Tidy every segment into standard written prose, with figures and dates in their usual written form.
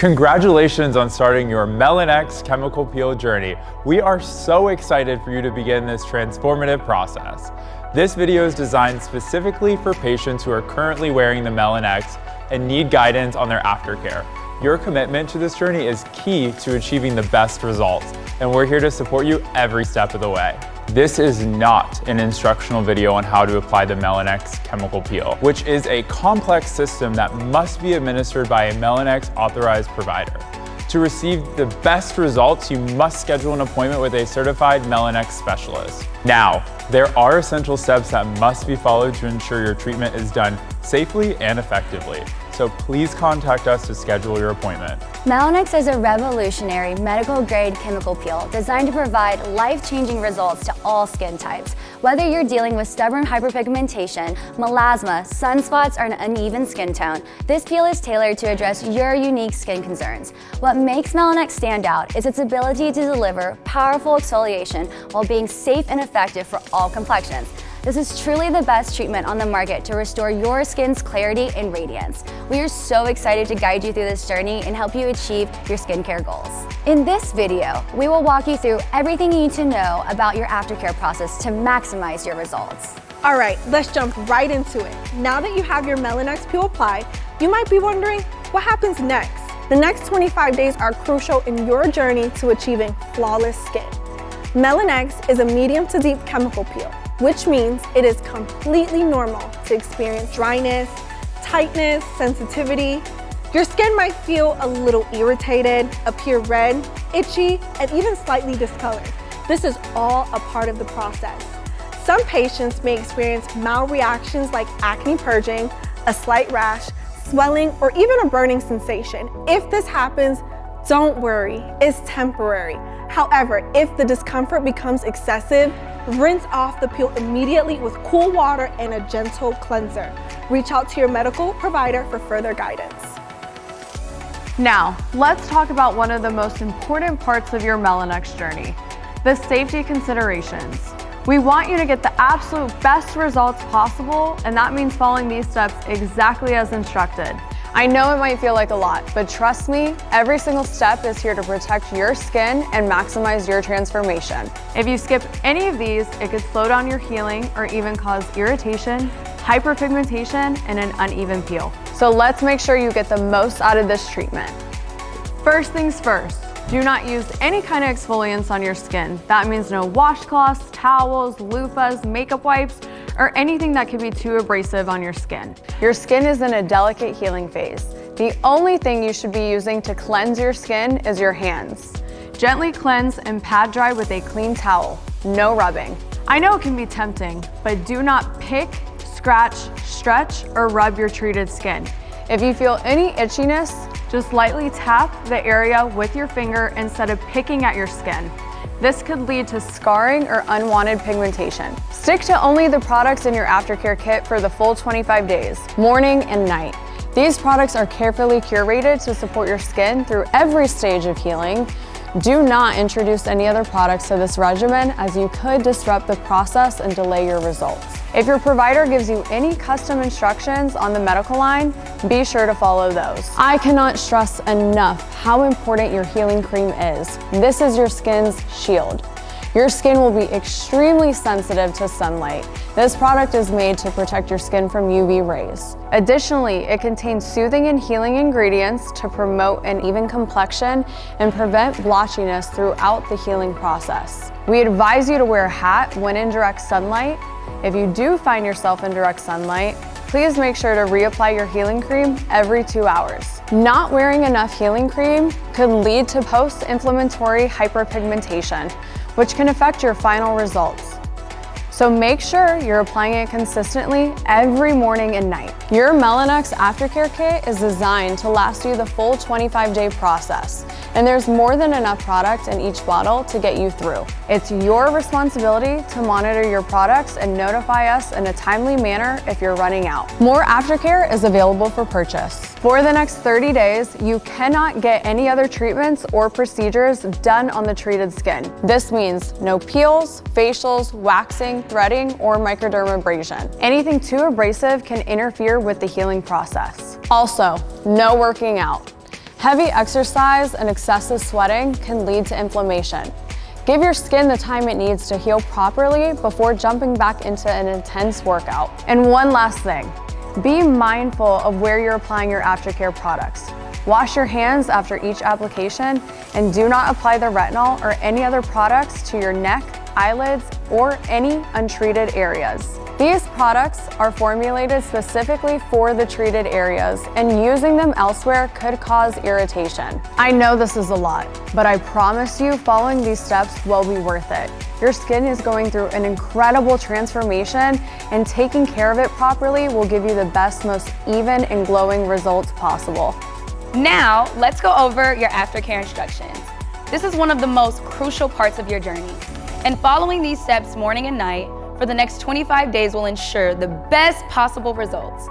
Congratulations on starting your MelanX chemical peel journey. We are so excited for you to begin this transformative process. This video is designed specifically for patients who are currently wearing the MelanX and need guidance on their aftercare. Your commitment to this journey is key to achieving the best results, and we're here to support you every step of the way. This is not an instructional video on how to apply the MelanX chemical peel, which is a complex system that must be administered by a MelanX Authorized Provider. To receive the best results, you must schedule an appointment with a certified MelanX specialist. Now, there are essential steps that must be followed to ensure your treatment is done safely and effectively. So please contact us to schedule your appointment. MelanX is a revolutionary medical-grade chemical peel designed to provide life-changing results to all skin types. Whether you're dealing with stubborn hyperpigmentation, melasma, sunspots, or an uneven skin tone, this peel is tailored to address your unique skin concerns. What makes MelanX stand out is its ability to deliver powerful exfoliation while being safe and effective for all complexions. This is truly the best treatment on the market to restore your skin's clarity and radiance. We are so excited to guide you through this journey and help you achieve your skincare goals. In this video, we will walk you through everything you need to know about your aftercare process to maximize your results. All right, let's jump right into it. Now that you have your MelanX peel applied, you might be wondering, what happens next? The next 25 days are crucial in your journey to achieving flawless skin. MelanX is a medium to deep chemical peel, which means it is completely normal to experience dryness, tightness, sensitivity. Your skin might feel a little irritated, appear red, itchy, and even slightly discolored. This is all a part of the process. Some patients may experience mild reactions like acne purging, a slight rash, swelling, or even a burning sensation. If this happens, don't worry, it's temporary. However, if the discomfort becomes excessive, rinse off the peel immediately with cool water and a gentle cleanser. Reach out to your medical provider for further guidance. Now, let's talk about one of the most important parts of your MelanX journey, the safety considerations. We want you to get the absolute best results possible, and that means following these steps exactly as instructed. I know it might feel like a lot, but trust me, every single step is here to protect your skin and maximize your transformation. If you skip any of these, it could slow down your healing or even cause irritation, hyperpigmentation, and an uneven peel. So let's make sure you get the most out of this treatment. First things first, do not use any kind of exfoliants on your skin. That means no washcloths, towels, loofahs, makeup wipes, or anything that could be too abrasive on your skin. Your skin is in a delicate healing phase. The only thing you should be using to cleanse your skin is your hands. Gently cleanse and pad dry with a clean towel, no rubbing. I know it can be tempting, but do not pick, scratch, stretch, or rub your treated skin. If you feel any itchiness, just lightly tap the area with your finger instead of picking at your skin. This could lead to scarring or unwanted pigmentation. Stick to only the products in your aftercare kit for the full 25 days, morning and night. These products are carefully curated to support your skin through every stage of healing. Do not introduce any other products to this regimen, as you could disrupt the process and delay your results. If your provider gives you any custom instructions on the medical line, be sure to follow those. I cannot stress enough how important your healing cream is. This is your skin's shield. Your skin will be extremely sensitive to sunlight. This product is made to protect your skin from UV rays. Additionally, it contains soothing and healing ingredients to promote an even complexion and prevent blotchiness throughout the healing process. We advise you to wear a hat when in direct sunlight. If you do find yourself in direct sunlight, please make sure to reapply your healing cream every 2 hours. Not wearing enough healing cream could lead to post-inflammatory hyperpigmentation, which can affect your final results. So make sure you're applying it consistently every morning and night. Your MelanX Aftercare Kit is designed to last you the full 25-day process, and there's more than enough product in each bottle to get you through. It's your responsibility to monitor your products and notify us in a timely manner if you're running out. More Aftercare is available for purchase. For the next 30 days, you cannot get any other treatments or procedures done on the treated skin. This means no peels, facials, waxing, threading, or microdermabrasion. Anything too abrasive can interfere with the healing process. Also, no working out. Heavy exercise and excessive sweating can lead to inflammation. Give your skin the time it needs to heal properly before jumping back into an intense workout. And one last thing, be mindful of where you're applying your Aftercare products. Wash your hands after each application and do not apply the retinol or any other products to your neck, eyelids, or any untreated areas. These products are formulated specifically for the treated areas, and using them elsewhere could cause irritation. I know this is a lot, but I promise you following these steps will be worth it. Your skin is going through an incredible transformation, and taking care of it properly will give you the best, most even and glowing results possible. Now, let's go over your aftercare instructions. This is one of the most crucial parts of your journey, and following these steps morning and night for the next 25 days will ensure the best possible results.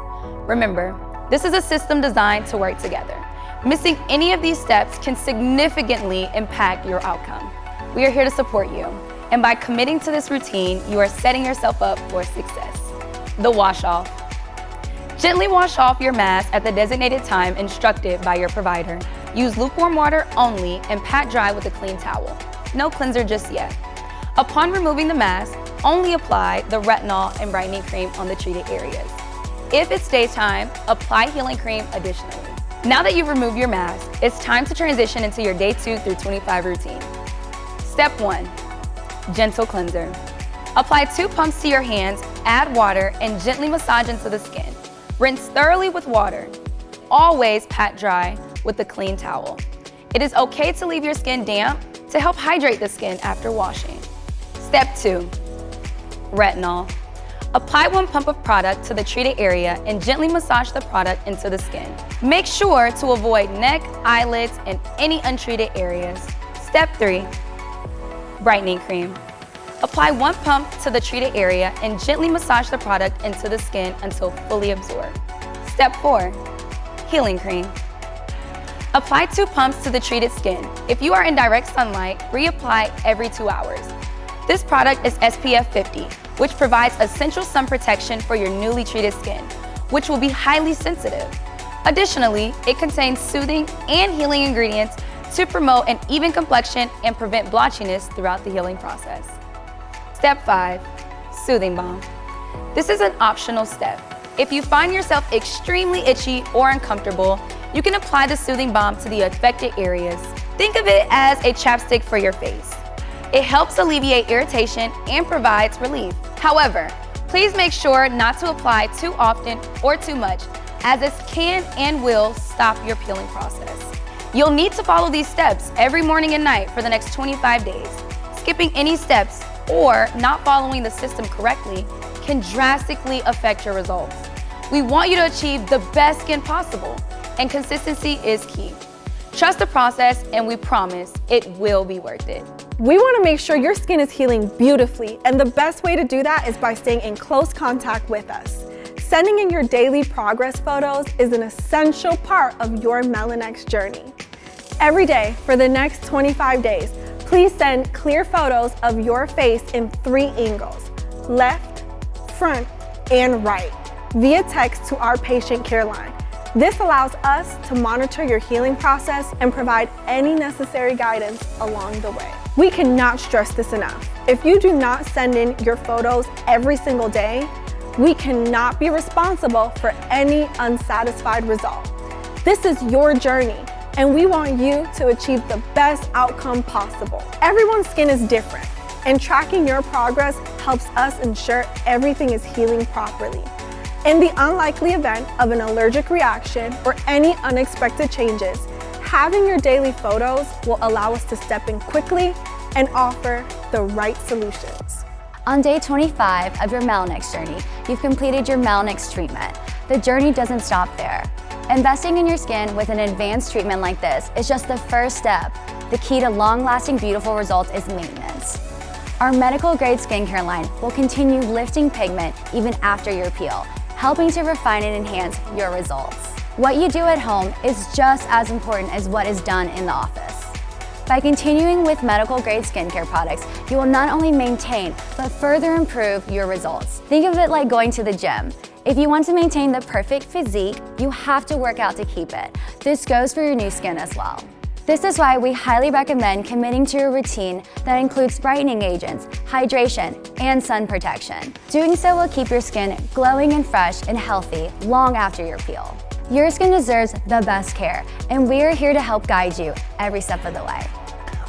Remember, this is a system designed to work together. Missing any of these steps can significantly impact your outcome. We are here to support you, and by committing to this routine, you are setting yourself up for success. The wash off. Gently wash off your mask at the designated time instructed by your provider. Use lukewarm water only and pat dry with a clean towel. No cleanser just yet. Upon removing the mask, only apply the retinol and brightening cream on the treated areas. If it's daytime, apply healing cream additionally. Now that you've removed your mask, it's time to transition into your day 2 through 25 routine. Step 1, gentle cleanser. Apply 2 pumps to your hands, add water, and gently massage into the skin. Rinse thoroughly with water. Always pat dry with a clean towel. It is okay to leave your skin damp to help hydrate the skin after washing. Step 2, retinol. Apply 1 pump of product to the treated area and gently massage the product into the skin. Make sure to avoid neck, eyelids, and any untreated areas. Step 3, brightening cream. Apply 1 pump to the treated area and gently massage the product into the skin until fully absorbed. Step 4, healing cream. Apply 2 pumps to the treated skin. If you are in direct sunlight, reapply every 2 hours. This product is SPF 50, which provides essential sun protection for your newly treated skin, which will be highly sensitive. Additionally, it contains soothing and healing ingredients to promote an even complexion and prevent blotchiness throughout the healing process. Step 5, soothing balm. This is an optional step. If you find yourself extremely itchy or uncomfortable, you can apply the soothing balm to the affected areas. Think of it as a chapstick for your face. It helps alleviate irritation and provides relief. However, please make sure not to apply too often or too much, as this can and will stop your peeling process. You'll need to follow these steps every morning and night for the next 25 days. Skipping any steps or not following the system correctly can drastically affect your results. We want you to achieve the best skin possible, and consistency is key. Trust the process, and we promise it will be worth it. We want to make sure your skin is healing beautifully, and the best way to do that is by staying in close contact with us. Sending in your daily progress photos is an essential part of your MelanX journey. Every day for the next 25 days, please send clear photos of your face in 3 angles, left, front, and right, via text to our patient care line. This allows us to monitor your healing process and provide any necessary guidance along the way. We cannot stress this enough. If you do not send in your photos every single day, we cannot be responsible for any unsatisfied result. This is your journey, and we want you to achieve the best outcome possible. Everyone's skin is different, and tracking your progress helps us ensure everything is healing properly. In the unlikely event of an allergic reaction or any unexpected changes, having your daily photos will allow us to step in quickly and offer the right solutions. On day 25 of your MelanX journey, you've completed your MelanX treatment. The journey doesn't stop there. Investing in your skin with an advanced treatment like this is just the first step. The key to long-lasting beautiful results is maintenance. Our medical-grade skincare line will continue lifting pigment even after your peel, helping to refine and enhance your results. What you do at home is just as important as what is done in the office. By continuing with medical-grade skincare products, you will not only maintain, but further improve your results. Think of it like going to the gym. If you want to maintain the perfect physique, you have to work out to keep it. This goes for your new skin as well. This is why we highly recommend committing to a routine that includes brightening agents, hydration, and sun protection. Doing so will keep your skin glowing and fresh and healthy long after your peel. Your skin deserves the best care, and we are here to help guide you every step of the way.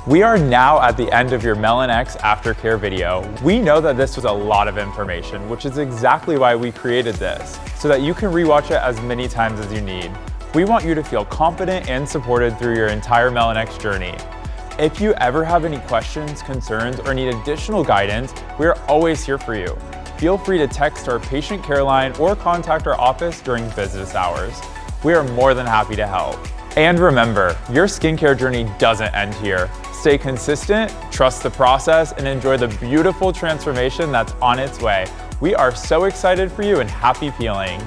We are now at the end of your MelanX Aftercare video. We know that this was a lot of information, which is exactly why we created this, so that you can rewatch it as many times as you need. We want you to feel confident and supported through your entire MelanX journey. If you ever have any questions, concerns, or need additional guidance, we are always here for you. Feel free to text our patient care line or contact our office during business hours. We are more than happy to help. And remember, your skincare journey doesn't end here. Stay consistent, trust the process, and enjoy the beautiful transformation that's on its way. We are so excited for you and happy peeling.